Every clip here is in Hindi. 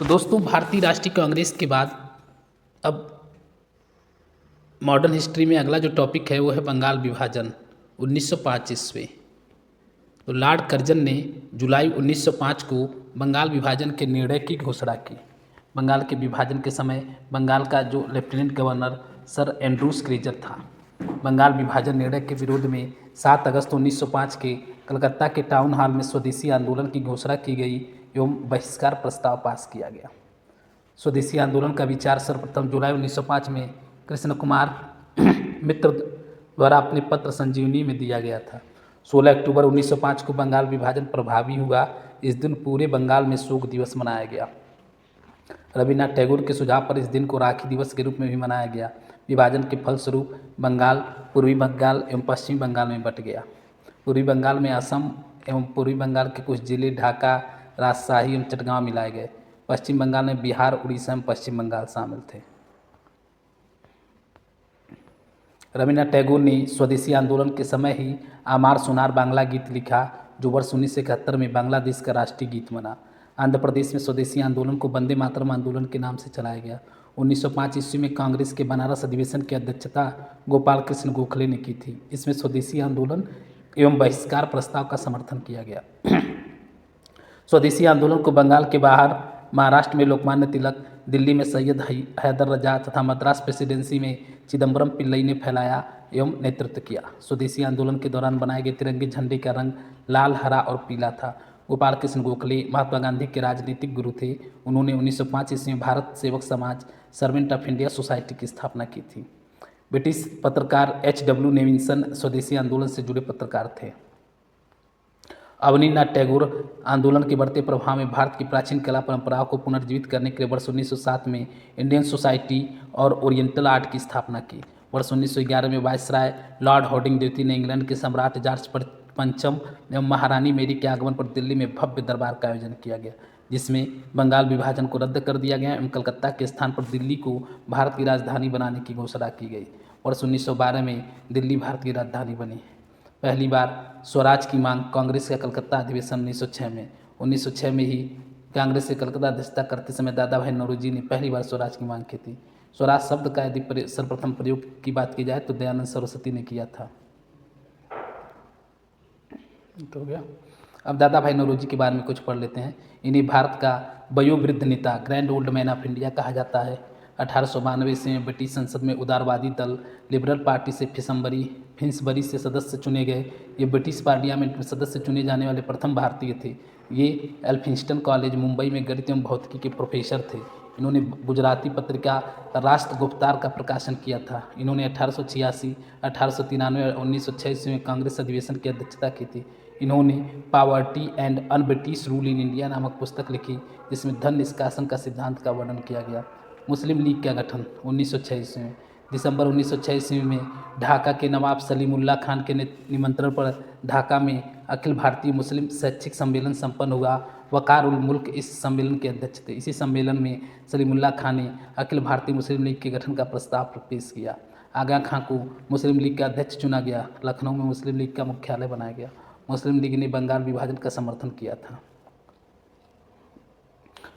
तो दोस्तों, भारतीय राष्ट्रीय कांग्रेस के बाद अब मॉडर्न हिस्ट्री में अगला जो टॉपिक है वो है बंगाल विभाजन 1905 ईस्वी। तो लॉर्ड कर्जन ने जुलाई 1905 को बंगाल विभाजन के निर्णय की घोषणा की। बंगाल के विभाजन के समय बंगाल का जो लेफ्टिनेंट गवर्नर सर एंड्रूस क्रेजर था, बंगाल विभाजन निर्णय के विरोध में 7 अगस्त 1905 के कलकत्ता के टाउन हॉल में स्वदेशी आंदोलन की घोषणा की गई एवं बहिष्कार प्रस्ताव पास किया गया। स्वदेशी आंदोलन का विचार सर्वप्रथम जुलाई 1905 में कृष्ण कुमार मित्र द्वारा अपने पत्र संजीवनी में दिया गया था। 16 अक्टूबर 1905 को बंगाल विभाजन प्रभावी हुआ। इस दिन पूरे बंगाल में शोक दिवस मनाया गया। रविन्द्रनाथ टैगोर के सुझाव पर इस दिन को राखी दिवस के रूप में भी मनाया गया। विभाजन के फलस्वरूप बंगाल पूर्वी बंगाल एवं पश्चिमी बंगाल में बंट गया। पूर्वी बंगाल में असम एवं पूर्वी बंगाल के कुछ जिले ढाका, राजशाही एवं चटगांव मिलाए गए। पश्चिम बंगाल में बिहार, उड़ीसा एवं पश्चिम बंगाल शामिल थे। रविन्द्रनाथ टैगोर ने स्वदेशी आंदोलन के समय ही आमार सोनार बांग्ला गीत लिखा, जो वर्ष 1971 में बांग्लादेश का राष्ट्रीय गीत बना। आंध्र प्रदेश में स्वदेशी आंदोलन को वंदे मातरम आंदोलन के नाम से चलाया गया। 1905 ईस्वी में कांग्रेस के बनारस अधिवेशन की अध्यक्षता गोपाल कृष्ण गोखले ने की थी। इसमें स्वदेशी आंदोलन एवं बहिष्कार प्रस्ताव का समर्थन किया गया। स्वदेशी आंदोलन को बंगाल के बाहर महाराष्ट्र में लोकमान्य तिलक, दिल्ली में सैयद हैदर रजा तथा मद्रास प्रेसिडेंसी में चिदम्बरम पिल्लई ने फैलाया एवं नेतृत्व किया। स्वदेशी आंदोलन के दौरान बनाए गए तिरंगे झंडे का रंग लाल, हरा और पीला था। गोपाल कृष्ण गोखले महात्मा गांधी के राजनीतिक गुरु थे। उन्होंने 1905 ईस्वी में भारत सेवक समाज सर्वेंट ऑफ इंडिया सोसाइटी की स्थापना की थी। ब्रिटिश पत्रकार H.W. नेविंसन स्वदेशी आंदोलन से जुड़े पत्रकार थे। अवनीन्द्रनाथ टैगोर आंदोलन के बढ़ते प्रभाव में भारत की प्राचीन कला परंपराओं को पुनर्जीवित करने के लिए वर्ष 1907 में इंडियन सोसाइटी और ओरिएंटल आर्ट की स्थापना की। वर्ष 1911 में वायसराय लॉर्ड हॉर्डिंग द्वितीय ने इंग्लैंड के सम्राट जॉर्ज पंचम एवं महारानी मेरी के आगमन पर दिल्ली में भव्य दरबार का आयोजन किया गया, जिसमें बंगाल विभाजन को रद्द कर दिया गया एवं कलकत्ता के स्थान पर दिल्ली को भारत की राजधानी बनाने की घोषणा की गई। वर्ष 1912 में दिल्ली भारत की राजधानी बनी। पहली बार स्वराज की मांग कांग्रेस का कलकत्ता अधिवेशन 1906 में 1906 में ही कांग्रेस से कलकत्ता अध्यक्षता करते समय दादा भाई नौरोजी ने पहली बार स्वराज की मांग की थी। स्वराज शब्द का यदि सर्वप्रथम प्रयोग की बात की जाए तो दयानंद सरस्वती ने किया था। तो हो गया। अब दादा भाई नौरोजी के बारे में कुछ पढ़ लेते हैं। इन्हें भारत का वयोवृद्ध नेता, grand old man of India कहा जाता है। 1892 ईस्वी में ब्रिटिश संसद में उदारवादी दल लिबरल पार्टी से फिन्सबरी से सदस्य चुने गए। ये ब्रिटिश पार्लियामेंट में सदस्य चुने जाने वाले प्रथम भारतीय थे। ये एल्फिंस्टन कॉलेज मुंबई में गणित एवं भौतिकी के प्रोफेसर थे। इन्होंने गुजराती पत्रिका राष्ट्र गुप्तार का प्रकाशन किया था। इन्होंने 1886, 1893 और 1906 ईस्वी में कांग्रेस अधिवेशन की अध्यक्षता की थी। इन्होंने poverty and un British rule in India नामक पुस्तक लिखी, जिसमें धन निष्कासन का सिद्धांत का वर्णन किया गया। मुस्लिम लीग का गठन 1906 ईस्वी में। दिसंबर 1906 ईस्वी में ढाका के नवाब सलीमुल्लाह खान के निमंत्रण पर ढाका में अखिल भारतीय मुस्लिम शैक्षिक सम्मेलन संपन्न हुआ। वकार उल मुल्क इस सम्मेलन के अध्यक्ष थे। इसी सम्मेलन में सलीमुल्लाह खान ने अखिल भारतीय मुस्लिम लीग के गठन का प्रस्ताव पेश किया। आगा खां को मुस्लिम लीग का अध्यक्ष चुना गया। लखनऊ में मुस्लिम लीग का मुख्यालय बनाया गया। मुस्लिम लीग ने बंगाल विभाजन का समर्थन किया था।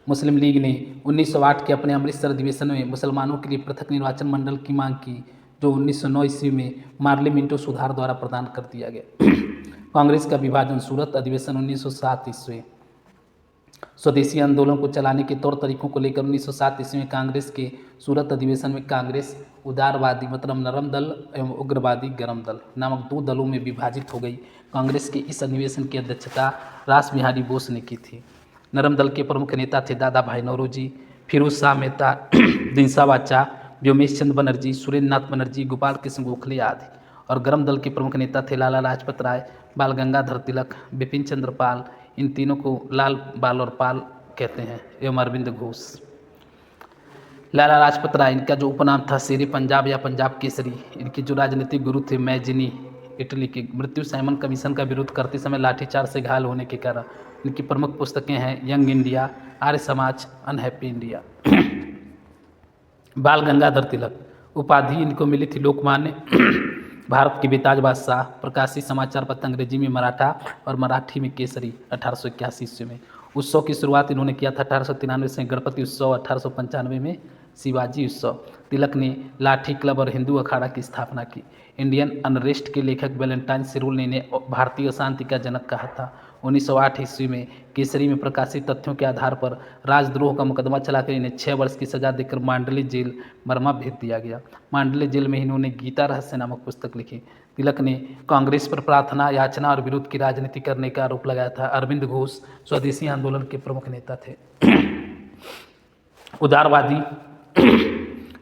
मुस्लिम लीग ने 1908 के अपने अमृतसर अधिवेशन में मुसलमानों के लिए पृथक निर्वाचन मंडल की मांग की, जो 1909 ईस्वी में मार्ले मिंटो सुधार द्वारा प्रदान कर दिया गया। कांग्रेस का विभाजन सूरत अधिवेशन 1907 ईस्वी। स्वदेशी आंदोलन को चलाने के तौर तरीकों को लेकर 1907 ईस्वी में कांग्रेस के सूरत अधिवेशन में कांग्रेस उदारवादी मतलब नरम दल एवं उग्रवादी गरम दल नामक 2 दलों में विभाजित हो गई। कांग्रेस के इस अधिवेशन की अध्यक्षता रास बिहारी बोस ने की थी। नरम दल के प्रमुख नेता थे दादा भाई नौरोजी, फिरोज शाह मेहता, दिनसा वाचा, व्योमेश चंद्र बनर्जी, सुरेंद्र नाथ बनर्जी, गोपाल कृष्ण गोखले आदि। और गरम दल के प्रमुख नेता थे लाला लाजपत राय, बाल गंगाधर तिलक, बिपिन चंद्र पाल। इन तीनों को लाल, बाल और पाल कहते हैं, एवं अरविंद घोष। लाला लाजपत राय, इनका जो उपनाम था शेरे पंजाब या पंजाब केसरी। इनके जो राजनीतिक गुरु थे मैजिनी, इटली के। मृत्यु साइमन कमीशन का विरोध करते समय लाठीचार्ज से घायल होने के कारण। इनकी प्रमुख पुस्तकें हैं young India, Arya Samaj, unhappy India. बाल गंगाधर तिलक, उपाधि इनको मिली थी लोकमान्य भारत के बेताज बादशाह। प्रकाशित समाचार पत्र अंग्रेजी में मराठा और मराठी में केसरी 1881 ईस्वी में। उत्सव की शुरुआत इन्होंने किया था 1893 से गणपति उत्सव, 1895 में शिवाजी उत्सव। तिलक ने लाठी क्लब और हिंदू अखाड़ा की स्थापना की। इंडियन अनरेस्ट के लेखक वैलेंटाइन सिरुल ने इन्हें भारतीय अशांति का जनक कहा था। 1908 ईस्वी में केसरी में प्रकाशित तथ्यों के आधार पर राजद्रोह का मुकदमा चलाकर इन्हें 6 वर्ष की सजा देकर मांडली जेल बर्मा भेज दिया गया। मांडली जेल में इन्होंने गीता रहस्य नामक पुस्तक लिखी। तिलक ने कांग्रेस पर प्रार्थना, याचना और विरोध की राजनीति करने का आरोप लगाया था। अरविंद घोष स्वदेशी आंदोलन के प्रमुख नेता थे। उदारवादी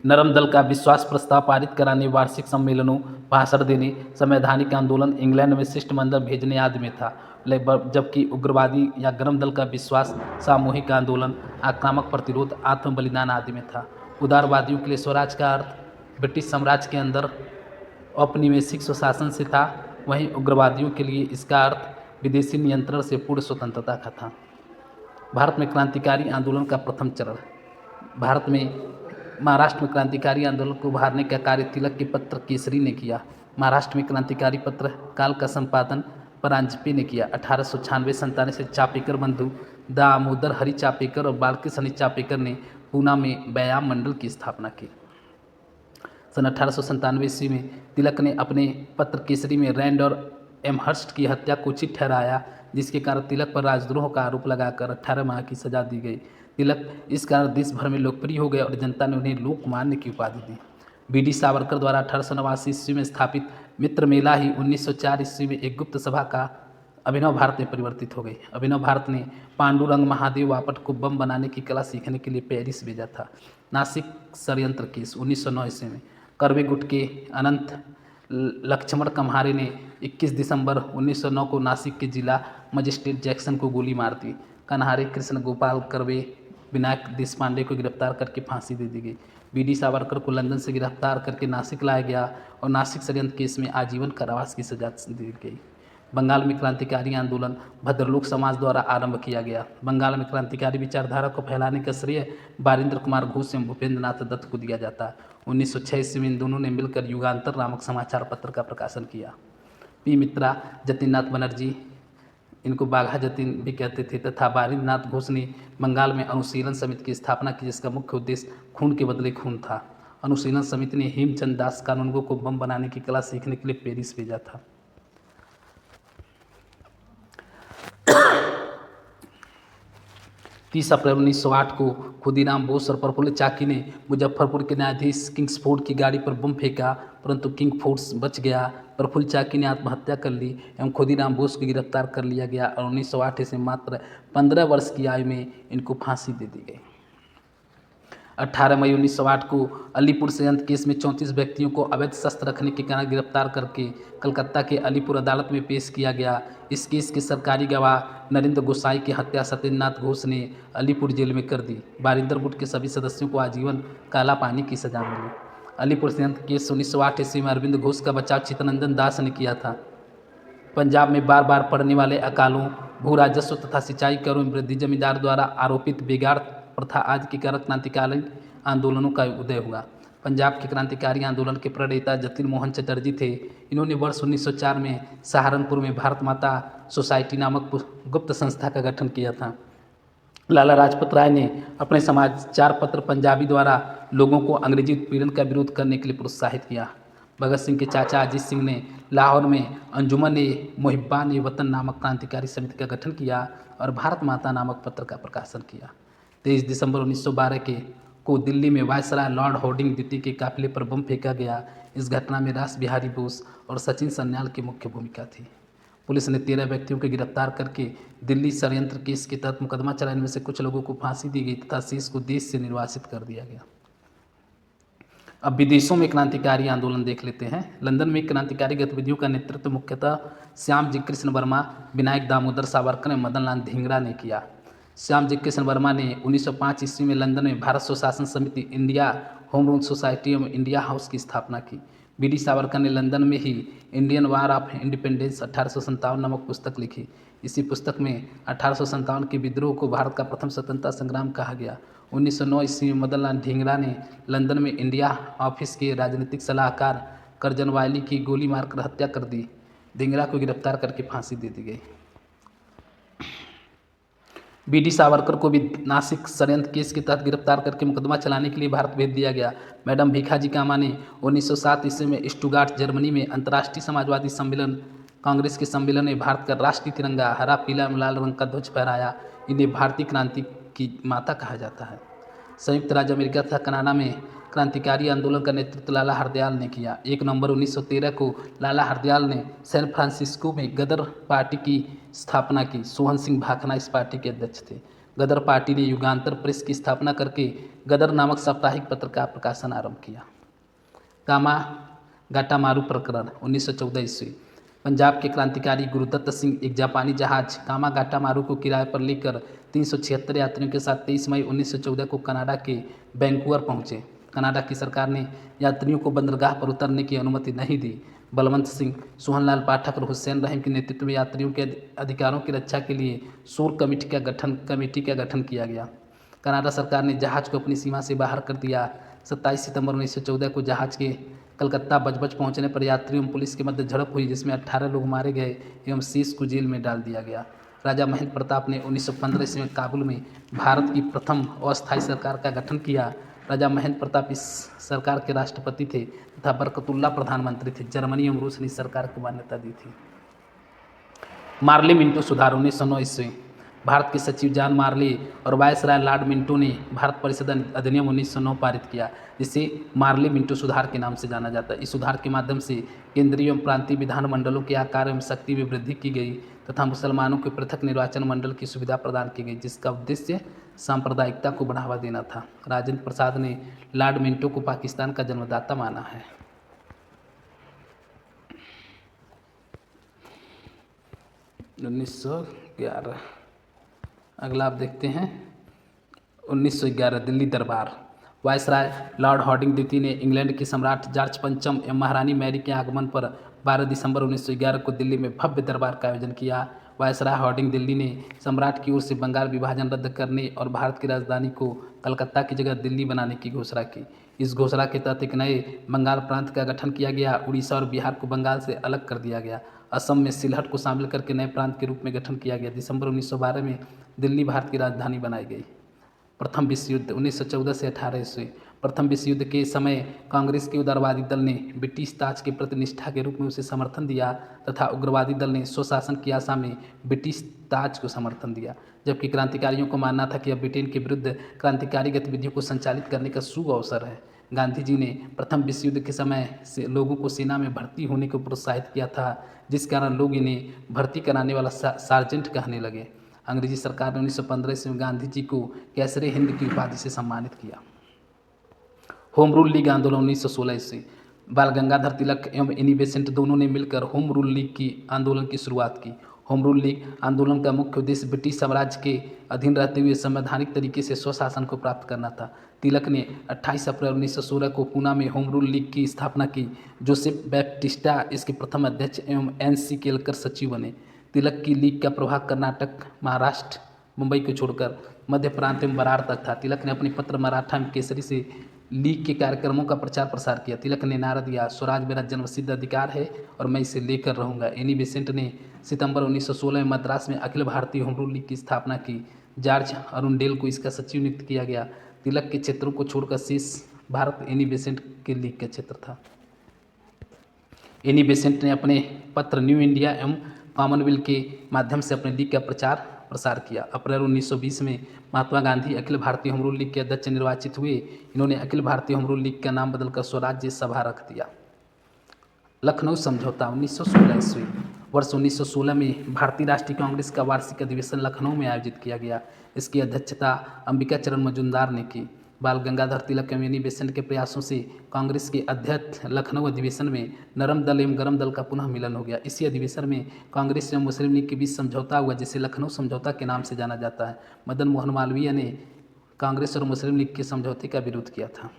नरम दल का विश्वास प्रस्ताव पारित कराने, वार्षिक सम्मेलनों, भाषण देने, संवैधानिक आंदोलन, इंग्लैंड में शिष्टमंडल भेजने आदि में था। जबकि उग्रवादी या गरम दल का विश्वास सामूहिक आंदोलन, आक्रामक प्रतिरोध, आत्म बलिदान आदि में था। उदारवादियों के लिए स्वराज का अर्थ ब्रिटिश साम्राज्य के अंदर औपनिवेशिक स्वशासन से था, वहीं उग्रवादियों के लिए इसका अर्थ विदेशी नियंत्रण से पूर्ण स्वतंत्रता का था। भारत में क्रांतिकारी आंदोलन का प्रथम चरण। भारत में महाराष्ट्र में क्रांतिकारी आंदोलन को उभारने का कार्य तिलक के पत्र केसरी ने किया। महाराष्ट्र में क्रांतिकारी पत्र काल का संपादन परांजपे ने किया। 1896-97 से चापेकर बंधु दामोदर हरि चापेकर और बालकृष्ण चापेकर ने पूना में व्यायाम मंडल की स्थापना की। सन 1897 ईस्वी में तिलक ने अपने पत्र केसरी में रैंड और एमहर्स्ट की हत्या को उचित ठहराया, जिसके कारण तिलक पर राजद्रोह का आरोप लगाकर 18 माह की सजा दी गई। तिलक इस कारण देश भर में लोकप्रिय हो गए और जनता ने उन्हें लोकमान्य की उपाधि दी। बी.डी. सावरकर द्वारा 1889 ईस्वी में स्थापित मित्र मेला ही 1904 ईस्वी में एक गुप्त सभा का अभिनव भारत में परिवर्तित हो गई। अभिनव भारत ने पांडुरंग महादेव बापट को बम बनाने की कला सीखने के लिए पेरिस भेजा था। नासिक षड्यंत्र केस 1909 ईस्वी में कर्वे गुट के अनंत लक्ष्मण कम्हारे ने 21 दिसंबर 1909 को नासिक के जिला मजिस्ट्रेट जैक्सन को गोली मार दी। कन्हारे कृष्ण गोपाल कर्वे, विनायक देशपांडे को गिरफ्तार करके फांसी दे दी गई। बी.डी. सावरकर को लंदन से गिरफ्तार करके नासिक लाया गया और नासिक षड्यंत्र केस में आजीवन कारावास की सजा दी गई। बंगाल में क्रांतिकारी आंदोलन भद्रलोक समाज द्वारा आरंभ किया गया। बंगाल में क्रांतिकारी विचारधारा को फैलाने का श्रेय बारिंद्र कुमार घोष एवं भूपेंद्र नाथ दत्त को दिया जाता है। 1906 ईस्वी में इन दोनों ने मिलकर युगांतर नामक समाचार पत्र का प्रकाशन किया। पी. मित्रा, जतिननाथ बनर्जी, इनको बाघा जतिन भी कहते थे, तथा बारिंद्र नाथ घोष ने बंगाल में अनुशीलन समिति की स्थापना की, जिसका मुख्य उद्देश्य खून के बदले खून था। अनुशीलन समिति ने हेमचंद दास कानूनगो को बम बनाने की कला सीखने के लिए पेरिस भेजा था। 30 अप्रैल 1908 को खुदीराम बोस और प्रफुल्ल चाकी ने मुजफ्फरपुर के न्यायाधीश किंग्सफोर्ड की गाड़ी पर बम फेंका, परंतु किंग्सफोर्ड बच गया। प्रफुल्ल चाकी ने आत्महत्या कर ली एवं खुदीराम बोस को गिरफ्तार कर लिया गया और 1908 से मात्र 15 वर्ष की आयु में इनको फांसी दे दी गई। 18 मई 1908 को अलीपुर षड्यंत्र केस में 34 व्यक्तियों को अवैध शस्त्र रखने के कारण गिरफ्तार करके कलकत्ता के अलीपुर अदालत में पेश किया गया। इस केस के सरकारी गवाह नरेंद्र गोसाई की हत्या सत्येंद्रनाथ घोष ने अलीपुर जेल में कर दी। बारिंदर गुट के सभी सदस्यों को आजीवन काला पानी की सजा मिली। अलीपुर षड्यंत्र केस 1908 ईस्वी में अरविंद घोष का बचाव चित्तरंजन दास ने किया था। पंजाब में बार बार पड़ने वाले अकालों, भू राजस्व तथा सिंचाई करों में वृद्धि, जमींदार द्वारा आरोपित बेगार प्रथा आदि के कारण क्रांतिकारी आंदोलनों का उदय हुआ। पंजाब के क्रांतिकारी आंदोलन के प्रणेता जतिन मोहन चटर्जी थे। इन्होंने वर्ष 1904 में सहारनपुर में भारत माता सोसाइटी नामक गुप्त संस्था का गठन किया था। लाला लाजपत राय ने अपने समाचार पत्र पंजाबी द्वारा लोगों को अंग्रेजी उत्पीड़न का विरोध करने के लिए प्रोत्साहित किया। भगत सिंह के चाचा अजीत सिंह ने लाहौर में अंजुमन-ए-मुहिब्बान वतन नामक क्रांतिकारी समिति का गठन किया और भारत माता नामक पत्र का प्रकाशन किया। 23 दिसंबर 1912 को दिल्ली में वायसराय लॉर्ड हार्डिंग द्वितीय के काफिले पर बम फेंका गया। इस घटना में रास बिहारी बोस और सचिन सन्याल की मुख्य भूमिका थी। पुलिस ने 13 व्यक्तियों को गिरफ्तार करके दिल्ली षड्यंत्र केस के तहत मुकदमा चलाने में से कुछ लोगों को फांसी दी गई तथा शेष को देश से निर्वासित कर दिया गया। अब विदेशों में क्रांतिकारी आंदोलन देख लेते हैं। लंदन में क्रांतिकारी गतिविधियों का नेतृत्व मुख्यतः श्याम जी कृष्ण वर्मा, विनायक दामोदर सावरकर और मदन लाल धिंगरा ने किया। श्याम जी कृष्ण वर्मा ने 1905 ईस्वी में लंदन में भारत स्वशासन समिति, इंडिया होम रूल सोसाइटी एवं इंडिया हाउस की स्थापना की। बी.डी. सावरकर ने लंदन में ही इंडियन वार ऑफ इंडिपेंडेंस 1857 नामक पुस्तक लिखी। इसी पुस्तक में 1857 के विद्रोह को भारत का प्रथम स्वतंत्रता संग्राम कहा गया। 1909 ईस्वी में मदन लाल धिंगरा ने लंदन में इंडिया ऑफिस के राजनीतिक सलाहकार करजन वायली की गोली मारकर हत्या कर दी। धिंगरा को गिरफ्तार करके फांसी दे दी गई। बी.डी. सावरकर को भी नासिक षड्यंत्र केस के तहत गिरफ्तार करके मुकदमा चलाने के लिए भारत भेज दिया गया। मैडम भीखाजी कामा ने 1907 ईस्वी में स्टुटगार्ट जर्मनी में अंतर्राष्ट्रीय समाजवादी सम्मेलन कांग्रेस के सम्मेलन में भारत का राष्ट्रीय तिरंगा हरा पीला एवं लाल रंग का ध्वज फहराया। इन्हें भारतीय क्रांति की माता कहा जाता है। संयुक्त राज्य अमेरिका तथा कनाडा में क्रांतिकारी आंदोलन का नेतृत्व लाला हरदयाल ने किया। 1 नवंबर 1913 को लाला हरदयाल ने सैन फ्रांसिस्को में गदर पार्टी की स्थापना की। सोहन सिंह भाखना इस पार्टी के अध्यक्ष थे। गदर पार्टी ने युगांतर प्रेस की स्थापना करके गदर नामक साप्ताहिक पत्र का प्रकाशन आरंभ किया। कामा गाटामारू प्रकरण 1914 ईस्वी। पंजाब के क्रांतिकारी गुरुदत्त सिंह एक जापानी जहाज कामा गाटामारू को किराए पर लेकर 376 यात्रियों के साथ 23 मई 1914 को कनाडा के वैंकूवर पहुंचे। कनाडा की सरकार ने यात्रियों को बंदरगाह पर उतरने की अनुमति नहीं दी। बलवंत सिंह, सोहनलाल पाठक और हुसैन रहीम के नेतृत्व में यात्रियों के अधिकारों की रक्षा के लिए शोर कमेटी का गठन किया गया। कनाडा सरकार ने जहाज को अपनी सीमा से बाहर कर दिया। 27 सितंबर 1914 को जहाज के कलकत्ता बजबज पहुंचने पर यात्रियों एवं पुलिस के मध्य झड़प हुई, जिसमें 18 लोग मारे गए एवं 30 को जेल में डाल दिया गया। राजा महेंद्र प्रताप ने 1915 ईस्वी में काबुल में भारत की प्रथम अस्थायी सरकार का गठन किया। राजा महेंद्र प्रताप इस सरकार के राष्ट्रपति थे तथा बरकतुल्ला प्रधानमंत्री थे। जर्मनी एवं रूस ने इस सरकार को मान्यता दी थी। मार्ले मिंटो सुधार 1909 ईस्वी। भारत के सचिव जॉन मार्ले और वायसराय लॉर्ड मिंटो ने भारत परिषद अधिनियम 1909 पारित किया, जिसे मार्ले मिंटो सुधार के नाम से जाना जाता है। इस सुधार के माध्यम से केंद्रीय एवं प्रांतीय विधानमंडलों के आकार एवं शक्ति में वृद्धि की गई तथा मुसलमानों के पृथक निर्वाचन मंडल की सुविधा प्रदान की गई, जिसका उद्देश्य सांप्रदायिकता को बढ़ावा देना था। राजेंद्र प्रसाद ने लॉर्ड मिंटो को पाकिस्तान का जन्मदाता माना है। 1911। अगला आप देखते हैं 1911 दिल्ली दरबार। वायसराय लॉर्ड हार्डिंग द्वितीय ने इंग्लैंड के सम्राट जॉर्ज पंचम एवं महारानी मैरी के आगमन पर 12 दिसंबर 1911 को दिल्ली में भव्य दरबार का आयोजन किया। वायसराय हार्डिंग दिल्ली ने सम्राट की ओर से बंगाल विभाजन रद्द करने और भारत की राजधानी को कलकत्ता की जगह दिल्ली बनाने की घोषणा की। इस घोषणा के तहत एक नए बंगाल प्रांत का गठन किया गया। उड़ीसा और बिहार को बंगाल से अलग कर दिया गया। असम में सिलहट को शामिल करके नए प्रांत के रूप में गठन किया गया। दिसंबर 1912 में दिल्ली भारत की राजधानी बनाई गई। प्रथम विश्व युद्ध 1914 से 18 ईस्वी। प्रथम विश्व युद्ध के समय कांग्रेस के उदारवादी दल ने ब्रिटिश ताज के प्रति निष्ठा के रूप में उसे समर्थन दिया तथा उग्रवादी दल ने स्वशासन की आशा में ब्रिटिश ताज को समर्थन दिया, जबकि क्रांतिकारियों को मानना था कि अब ब्रिटेन के विरुद्ध क्रांतिकारी गतिविधियों को संचालित करने का शुभ अवसर है। गांधी जी ने प्रथम विश्व युद्ध के समय से लोगों को सेना में भर्ती होने को प्रोत्साहित किया था, जिस कारण लोग इन्हें भर्ती कराने वाला सार्जेंट कहने लगे। अंग्रेजी सरकार ने 1915 ईस्वी में गांधी जी को कैसरे हिंद की उपाधि से सम्मानित किया। होम रूल लीग आंदोलन 1916 ईस्वी। बाल गंगाधर तिलक एवं एनी बेसेंट दोनों ने मिलकर होम रूल लीग की आंदोलन की शुरुआत की। होम रूल लीग आंदोलन का मुख्य उद्देश्य ब्रिटिश साम्राज्य के अधीन रहते हुए संवैधानिक तरीके से स्वशासन को प्राप्त करना था। तिलक ने 28 अप्रैल 1916 को पूना में होम रूल लीग की स्थापना की। जोसेफ बैप्टिस्टा इसके प्रथम अध्यक्ष एवं NC केलकर सचिव बने। तिलक की लीग का प्रभाव कर्नाटक, महाराष्ट्र, मुंबई को छोड़कर मध्य प्रांत एवं बरार तक था। तिलक ने अपने पत्र मराठा एवं केसरी से लीग के कार्यक्रमों का प्रचार प्रसार किया। तिलक ने नारा दिया, स्वराज मेरा जन्मसिद्ध अधिकार है और मैं इसे लेकर रहूँगा। एनी बेसेंट ने सितंबर 1916 में मद्रास में Akhil Bharatiya home rule league की स्थापना की। जॉर्ज अरुंडेल को इसका सचिव नियुक्त किया गया। तिलक के क्षेत्रों को छोड़कर शेष भारत एनी बेसेंट के लीग का क्षेत्र था। एनी बेसेंट ने अपने पत्र न्यू इंडिया एवं कॉमनवेल्थ के माध्यम से अपने लीग का प्रचार प्रसार किया। अप्रैल 1920 में Mahatma Gandhi Akhil Bharatiya home rule league के अध्यक्ष निर्वाचित हुए। इन्होंने Akhil Bharatiya home rule league का नाम बदलकर स्वराज्य सभा रख दिया। लखनऊ समझौता 1916 ईस्वी। वर्ष 1916 में भारतीय राष्ट्रीय कांग्रेस का वार्षिक अधिवेशन लखनऊ में आयोजित किया गया। इसकी अध्यक्षता अंबिका चरण मजूमदार ने की। बाल गंगाधर तिलक एवं एनी बेसेंट के प्रयासों से कांग्रेस के अध्यक्ष लखनऊ अधिवेशन में नरम दल एवं गरम दल का पुनः मिलन हो गया। इसी अधिवेशन में कांग्रेस एवं मुस्लिम लीग के बीच समझौता हुआ, जिसे लखनऊ समझौता के नाम से जाना जाता है। मदन मोहन मालवीय ने कांग्रेस और मुस्लिम लीग के समझौते का विरोध किया था।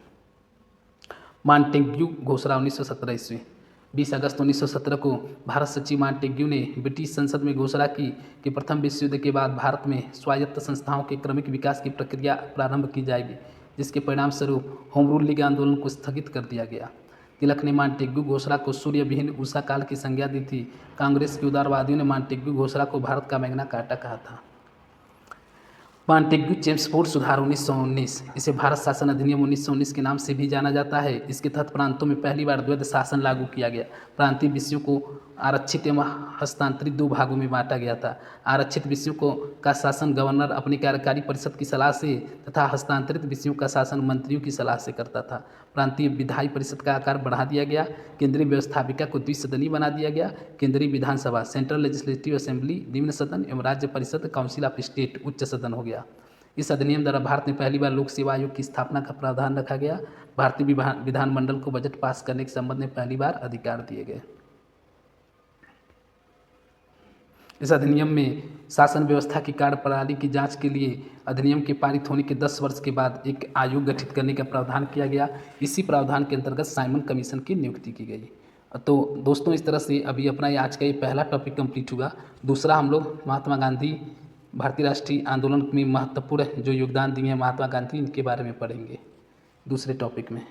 मॉन्टेग्यू घोषणा 1917 ईस्वी। 20 अगस्त 1917 को भारत सचिव मॉन्टेग्यू ने ब्रिटिश संसद में घोषणा की कि प्रथम विश्व युद्ध के बाद भारत में स्वायत्त संस्थाओं के क्रमिक विकास की प्रक्रिया प्रारंभ की जाएगी, जिसके परिणाम स्वरूप होम रूल लीग आंदोलन को स्थगित कर दिया गया। तिलक ने मॉन्टेग्यू घोषणा को सूर्य विहीन उषा काल की संज्ञा दी थी। कांग्रेस के उदारवादियों ने मॉन्टेग्यू घोषणा को भारत का मैग्ना कार्टा कहा था। मॉन्टेग्यू चेम्सफोर्ड सुधार 1919 इसे भारत शासन अधिनियम 1919 के नाम से भी जाना जाता है। इसके तहत प्रांतों में पहली बार द्वैध शासन लागू किया गया। प्रांतीय विषयों को आरक्षित एवं हस्तांतरित दो भागों में बांटा गया था। आरक्षित विषयों को का शासन गवर्नर अपनी कार्यकारी परिषद की सलाह से तथा हस्तांतरित विषयों का शासन मंत्रियों की सलाह से करता था। प्रांतीय विधायी परिषद का आकार बढ़ा दिया गया। केंद्रीय व्यवस्थापिका को द्विसदनीय बना दिया गया। केंद्रीय विधानसभा सेंट्रल लेजिस्लेटिव असेंबली निम्न सदन एवं राज्य परिषद काउंसिल ऑफ स्टेट उच्च सदन हो गया। इस अधिनियम द्वारा भारत में पहली बार लोक सेवा आयोग की स्थापना का प्रावधान रखा गया। भारतीय विधानमंडल को बजट पास करने के संबंध में पहली बार अधिकार दिए गए। इस अधिनियम में शासन व्यवस्था की कार्यप्रणाली की जांच के लिए अधिनियम के पारित होने के 10 वर्ष के बाद एक आयोग गठित करने का प्रावधान किया गया। इसी प्रावधान के अंतर्गत साइमन कमीशन की नियुक्ति की गई। तो दोस्तों, इस तरह से अभी अपना ये आज का ये पहला टॉपिक कंप्लीट हुआ। दूसरा हम लोग महात्मा गांधी भारतीय राष्ट्रीय आंदोलन में महत्वपूर्ण जो योगदान दिए हैं महात्मा गांधी, इनके बारे में पढ़ेंगे दूसरे टॉपिक में।